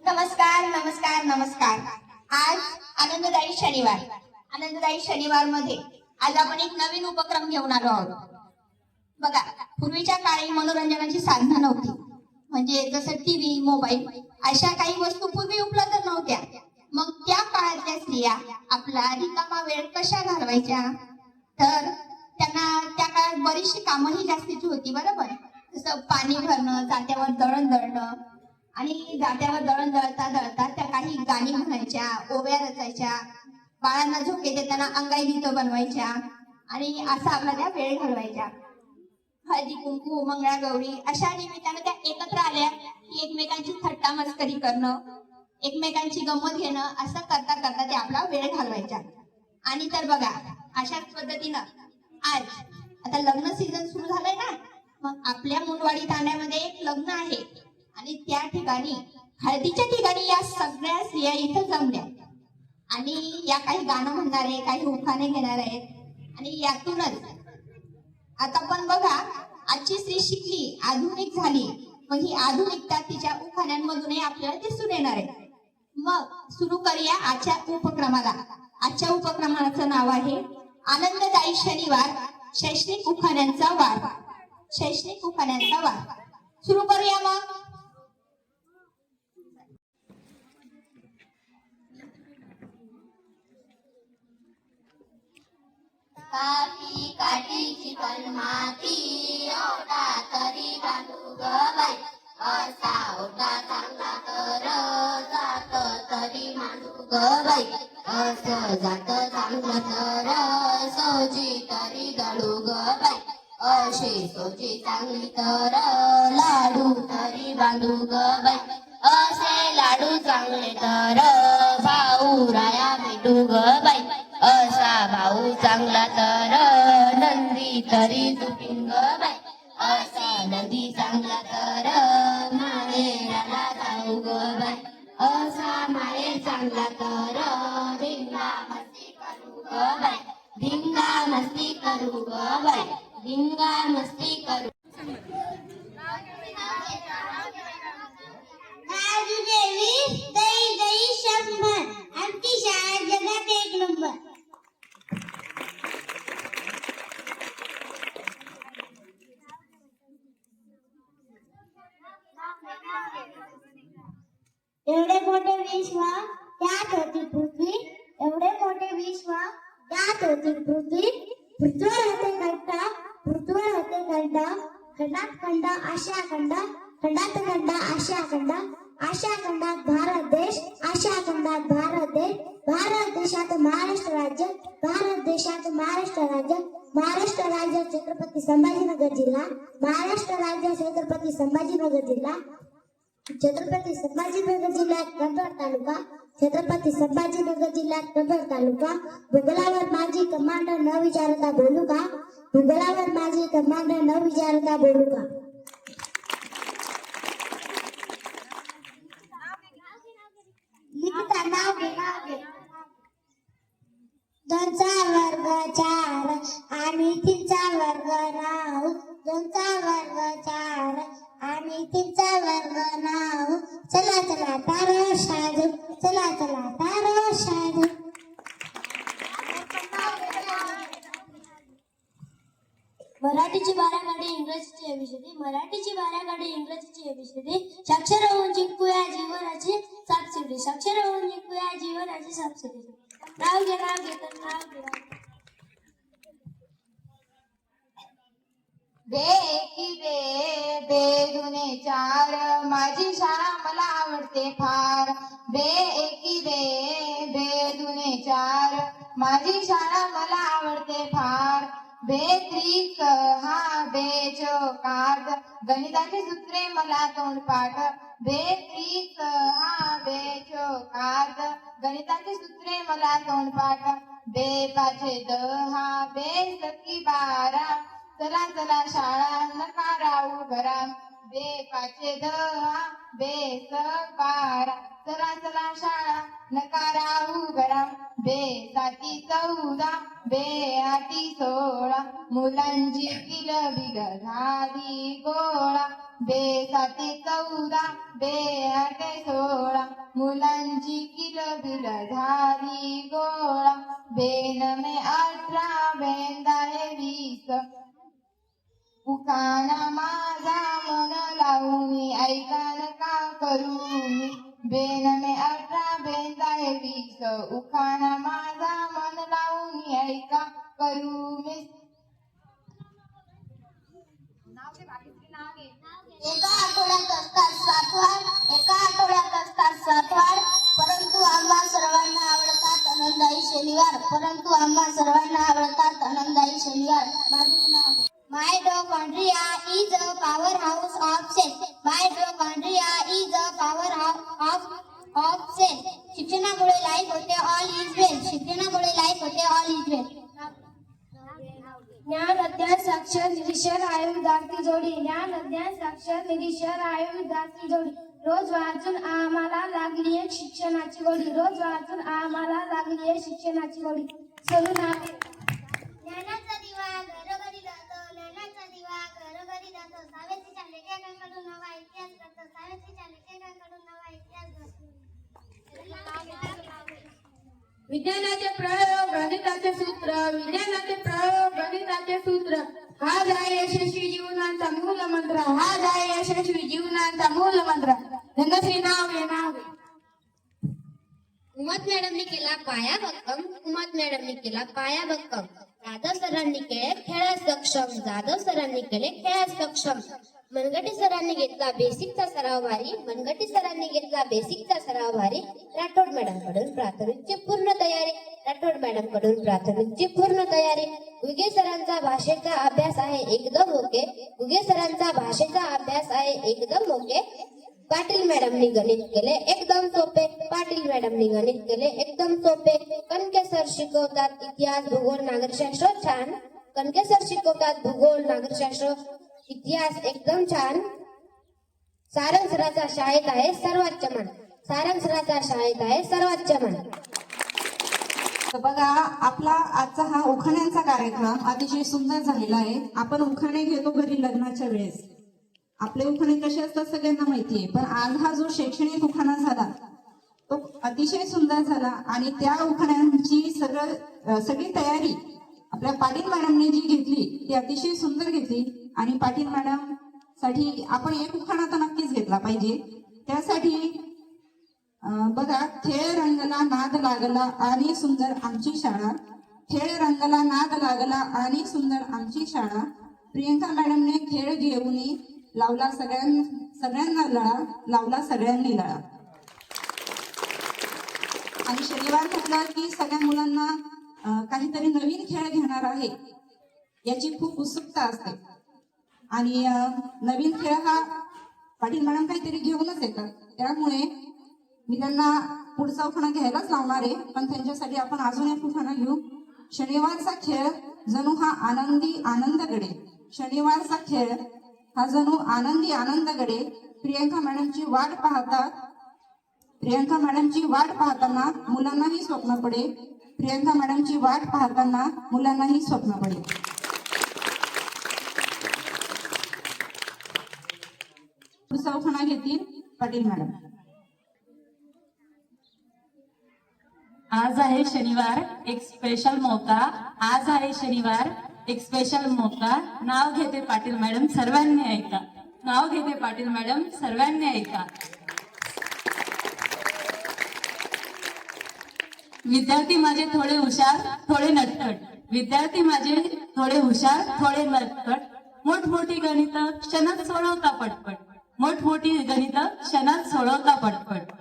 नमस्कार नमस्कार नमस्कार. आज आनंददायी शनिवार. आनंददायी शनिवार मध्ये आज आपण एक नवीन उपक्रम घेऊन आलो आहोत. बघा, पूर्वीच्या काळी मनोरंजनाची साधनं नव्हती. म्हणजे जसं टीव्ही, मोबाईल अशा काही वस्तू पूर्वी उपलब्ध नव्हत्या. मग त्या काळातल्या स्त्रिया आपला रिकामा वेळ कशा घालवायच्या? तर त्यांना त्या काळात बरीचशी कामही जास्तीची होती, बरोबर. जसं पाणी भरणं, जात्यावर दळण दळणं, आणि जात्यावर दळण दळता दळता त्या काही गाणी म्हणायच्या, ओव्या रचायच्या, बाळांना झोके देताना अंगाई गीतं बनवायच्या आणि असा आपला त्या वेळ घालवायच्या. हळदी कुंकू, मंगळागौरी अशा निमित्तानं त्या एकत्र आल्या की एकमेकांची थट्टा मस्करी करणं, एकमेकांची गंमत घेणं, असं करता करता ते आपला वेळ घालवायच्या. आणि तर बघा, अशाच पद्धतीनं आज आता लग्न सीझन सुरू झालंय ना. मग आपल्या मुंडवाडी तांड्यामध्ये एक लग्न आहे आणि त्या ठिकाणी हळदीच्या ठिकाणी या सगळ्या स्त्रिया इथं जमल्या आणि या काही गाणं म्हणणार आहे, काही उखाणे घेणार आहेत. आणि यातूनच आता पण बघा, आजची स्त्री शिकली, आधुनिक झाली, मग ही आधुनिकता तिच्या उखाण्यांमधूनही आपल्याला दिसून येणार आहे. मग सुरू करूया आजच्या उपक्रमाला. आजच्या उपक्रमाचं नाव आहे आनंददायी शनिवार, शैक्षणिक उखाण्यांचा वार. शैक्षणिक उखाण्यांचा वार सुरू करूया मग. काठी काठीची पण माती, ओटा तरी बांधू ग बाई. असा ओटा चांगला तर जात तरी मांडू ग बाई. असं जात चांगलं तर सोजी तरी दळू ग बाई. अशी सोजी चांगली तर लाडू तरी बांधू ग बाई. असे लाडू चांगले तर भाऊ राया भेटू ग बाई. असा भाऊ चांगला तर नंदी तरी झुकीन ग बाई. असा नंदी चांगला तर माहेराला जाऊ ग बाई. असा माहेर चांगला तर धिंगा मस्ती करू ग बाई. धिंगा मस्ती करू ग बाई. धिंगा मस्ती करू. राजू देवी दही दही शंभर, आमची शाळा जगात एक नंबर. एवढे मोठे विश्व त्यात होती पृथ्वी. एवढे मोठे विश्व त्यात होती पृथ्वी. पृथ्वीवर होते खंड, पृथ्वीवर होते खंड, खंडात खंड आशिया खंड, खंडात खंड आशिया खंड, आशिया खंडात भारत देश, आशिया खंडात भारत देश, भारत देशात महाराष्ट्र राज्य, भारत देशात महाराष्ट्र राज्य, महाराष्ट्र राज्य छत्रपती संभाजीनगर जिल्हा, महाराष्ट्र राज्य छत्रपती संभाजीनगर जिल्हा, छत्रपती संभाजीनगर जिल्ह्यात कंधार तालुका, छत्रपती संभाजीनगर जिल्ह्यात कंधार तालुका. भूगोलावर माझी कमांडर न विचारता बोलू का? भूगोलावर माझी कमांडर न विचारता बोलू का? लिखता नाव घे. दोनचा वर्ग चार आणि तीनचा वर्ग नाव. दोनचा वर्ग चार आणि तीनचा वर्ग नाव. चला चला तारो शाजू, चला चला तारो शाजू. मराठीची 12 गाडी, इंग्रजीची एबीसीडी. मराठीची 12 गाडी, इंग्रजीची एबीसीडी. साक्षर होऊन जिंकूया जीवनाची सबसिडी. साक्षर होऊन जिंकूया जीवनाची सबसिडी. नाव घे तर नाव घे. बे एकी बे, बे दुने चार, माझी शाळा मला आवडते फार. बे एकी बे, बे दुने चार, माझी शाळा मला आवडते फार. बे त्रिक हा, बे चौकात, गणिताची सूत्रे मला तोंडपाठ. बे त्रिक हा, बे चौकात, गणिताची सूत्रे मला तोंडपाठ. बे पाचे दहा, बे सखी बारा, चला चला शाळा नका राहू घरा. बे पाचे दहा, बे सक बारा, चला चला शाळा नका राहू घरा. बे साती 14, बे आठी 16, मुलांची किलबिल झाली गोळा. बे साती 14, बे आठे 16, मुलांची किलबिल झाली गोळा, बेन मे 18 बेंदाये 20, उखाणा माझा मन लावून ऐकान का करू मी, बेन मे 18 बेंदाये 20, उखाणा माझा मन लावून ऐका करू मी. एका आठवड्यात असतात 7 वार, एका आठवड्यात असतात 7 वार, परंतु आम्हा सर्वांना आवडतात आनंदाई शनिवार, परंतु आम्हा सर्वांना आवडतात आनंदाई शनिवार. माझे नाव Mitochondria is a powerhouse of cell. Mitochondria is a powerhouse of cell. शिक्षणामुळे लाईफ होते ऑल इज वेल. शिक्षणामुळे लाईफ होते ऑल इज वेल. ज्ञान अध्ययन साक्षर निरीक्षण आयुर्दाची जोडी. ज्ञान अध्ययन साक्षर निरीक्षण आयुर्दाची जोडी. रोज वाचून आम्हाला लागली एक शिक्षणाची गोडी. रोज वाचून आम्हाला लागली एक शिक्षणाची गोडी. सोनू नावे. ज्ञानाचा दिवा घरोघरी जातो, ज्ञानाचा दिवा घरोघरी जातो. सावित्रीच्या लेखकांकडून नवा इतिहास घडतो, सावित्रीच्या लेखकांकडून नवा इतिहास घडतो. विज्ञानाचे प्रयोग गणिताचे सूत्र, विज्ञानाचे प्रयोग गणिताचे सूत्र, हाच आहे यशस्वी जीवनाचा मूल मंत्र, हाच आहे यशस्वी जीवनाचा मूल मंत्र. धनश्री नाव ये नाव. उमत मॅडमने केला पाया भक्कम, उमत मॅडमने केला पाया भक्कम. जाधव सरांनी केले खेळास सक्षम, जाधव सरांनी केले खेळास सक्षम. मनगटे सरांनी घेतला बेसिकचा सराव भारी, मनगटे सरांनी घेतला बेसिकचा सराव भारी. राठोड मॅडम कडून प्राथमिकची पूर्ण तयारी, राठोड मॅडम कडून प्राथमिकची पूर्ण तयारी. गुगे सरांचा भाषेचा अभ्यास आहे एकदम ओके, गुगे सरांचा भाषेचा अभ्यास आहे एकदम ओके. पाटील मॅडमनी गणित केले एकदम सोपे, पाटील मॅडमनी गणित केले एकदम सोपे. कणके सर शिकवतात इतिहास भूगोल नागरिकशास्त्र छान, कणके सर शिकवतात भूगोल नागरिकशास्त्र इतिहास एकदम छान. सारंग सराचा शाळेत आहे सर्वात मान, सारंग सराचा शाळेत आहे सर्वात मान. तर बघा, आपला आजचा हा उखाण्यांचा कार्यक्रम अतिशय सुंदर झालेला आहे. आपण उखाणे घेतो घरी लग्नाच्या वेळेस. आपले उखाणे कसे असतात सगळ्यांना माहिती आहे, पण आज हा जो शैक्षणिक उखाणा झाला तो अतिशय सुंदर झाला. आणि त्या उखाण्यांची सगळी तयारी आपल्या पाटील मॅडमने जी घेतली ती अतिशय सुंदर घेतली. आणि पाटील मॅडम साठी आपण एक उखाणा तर नक्कीच घेतला पाहिजे. त्यासाठी बघा, खेळ रंगला नाद लागला आणि सुंदर आमची शाळा, खेळ रंगला नाद लागला आणि सुंदर आमची शाळा. प्रियंका मॅडमने खेळ घेऊन लावला सगळ्यांना लळा, लावला सगळ्यांनी लळा. आणि शनिवार म्हटलं की सगळ्या मुलांना काहीतरी नवीन खेळ घेणार आहे याची खूप उत्सुकता असते. आणि नवीन खेळ हा पाटील मॅडम काहीतरी घेऊनच येतात. त्यामुळे मी त्यांना पुढचा उखाणा घ्यायलाच लावणार आहे, पण त्यांच्यासाठी आपण अजून एक उखाणा घेऊ. शनिवारचा खेळ जणू हा आनंदी आनंदगडे, शनिवारचा खेळ हा जणू आनंदी आनंदगडे. प्रियंका मॅडमची वाट पाहतात, प्रियंका मॅडमची वाट पाहताना मुलांनाही स्वप्न पडे, प्रियंका मॅडमची वाट पाहताना मुलांनाही स्वप्न पडे. पुढचा उखाणा घेतील पाटील मॅडम. आज आहे शनिवार एक स्पेशल मौका, आज आहे शनिवार एक स्पेशल मौका. नाव घेते पाटील मॅडम सर्वांनी ऐका, नाव घेते पाटील मॅडम सर्वांनी ऐका. विद्यार्थी माझे थोडे हुशार थोडे नटखट, विद्यार्थी माझे थोडे हुशार थोडे नटखट. मोठमोठी गणित क्षणात सोडवता पटपट, मोठमोठी गणित क्षणात सोडवता पटपट.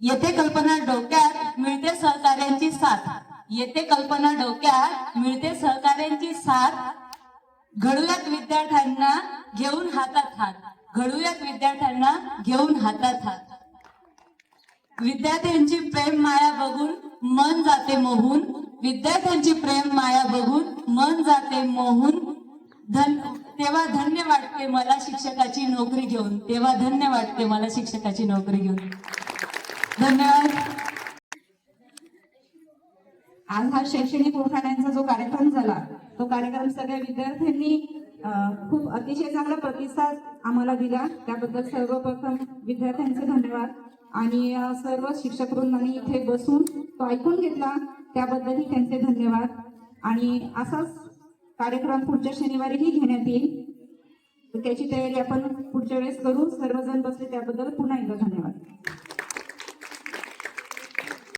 येथे कल्पना डोक्यात मिळते सहकार्यांची साथ, येथे कल्पना डोक्यात मिळते सहकार्यांची साथ. घडूयात विद्यार्थ्यांना घेऊन हातात हात, घडूयात विद्यार्थ्यांना घेऊन हातात हात. विद्यार्थ्यांची प्रेम माया बघून मन जाते मोहून, विद्यार्थ्यांची प्रेम माया बघून मन जाते मोहून. तेव्हा धन्य वाटते मला शिक्षकाची नोकरी घेऊन, तेव्हा धन्य वाटते मला शिक्षकाची नोकरी घेऊन. धन्यवाद. आज हा शैक्षणिक उखाण्यांचा जो कार्यक्रम झाला तो कार्यक्रम सगळ्या विद्यार्थ्यांनी खूप अतिशय चांगला प्रतिसाद आम्हाला दिला. त्याबद्दल सर्वप्रथम विद्यार्थ्यांचे धन्यवाद. आणि सर्व शिक्षक वृंदांनी इथे बसून तो ऐकून घेतला, त्याबद्दलही त्यांचे धन्यवाद. आणि असाच कार्यक्रम पुढच्या शनिवारीही घेण्यात येईल. त्याची तयारी आपण पुढच्या वेळेस करू. सर्वजण बसले त्याबद्दल पुन्हा एकदा धन्यवाद.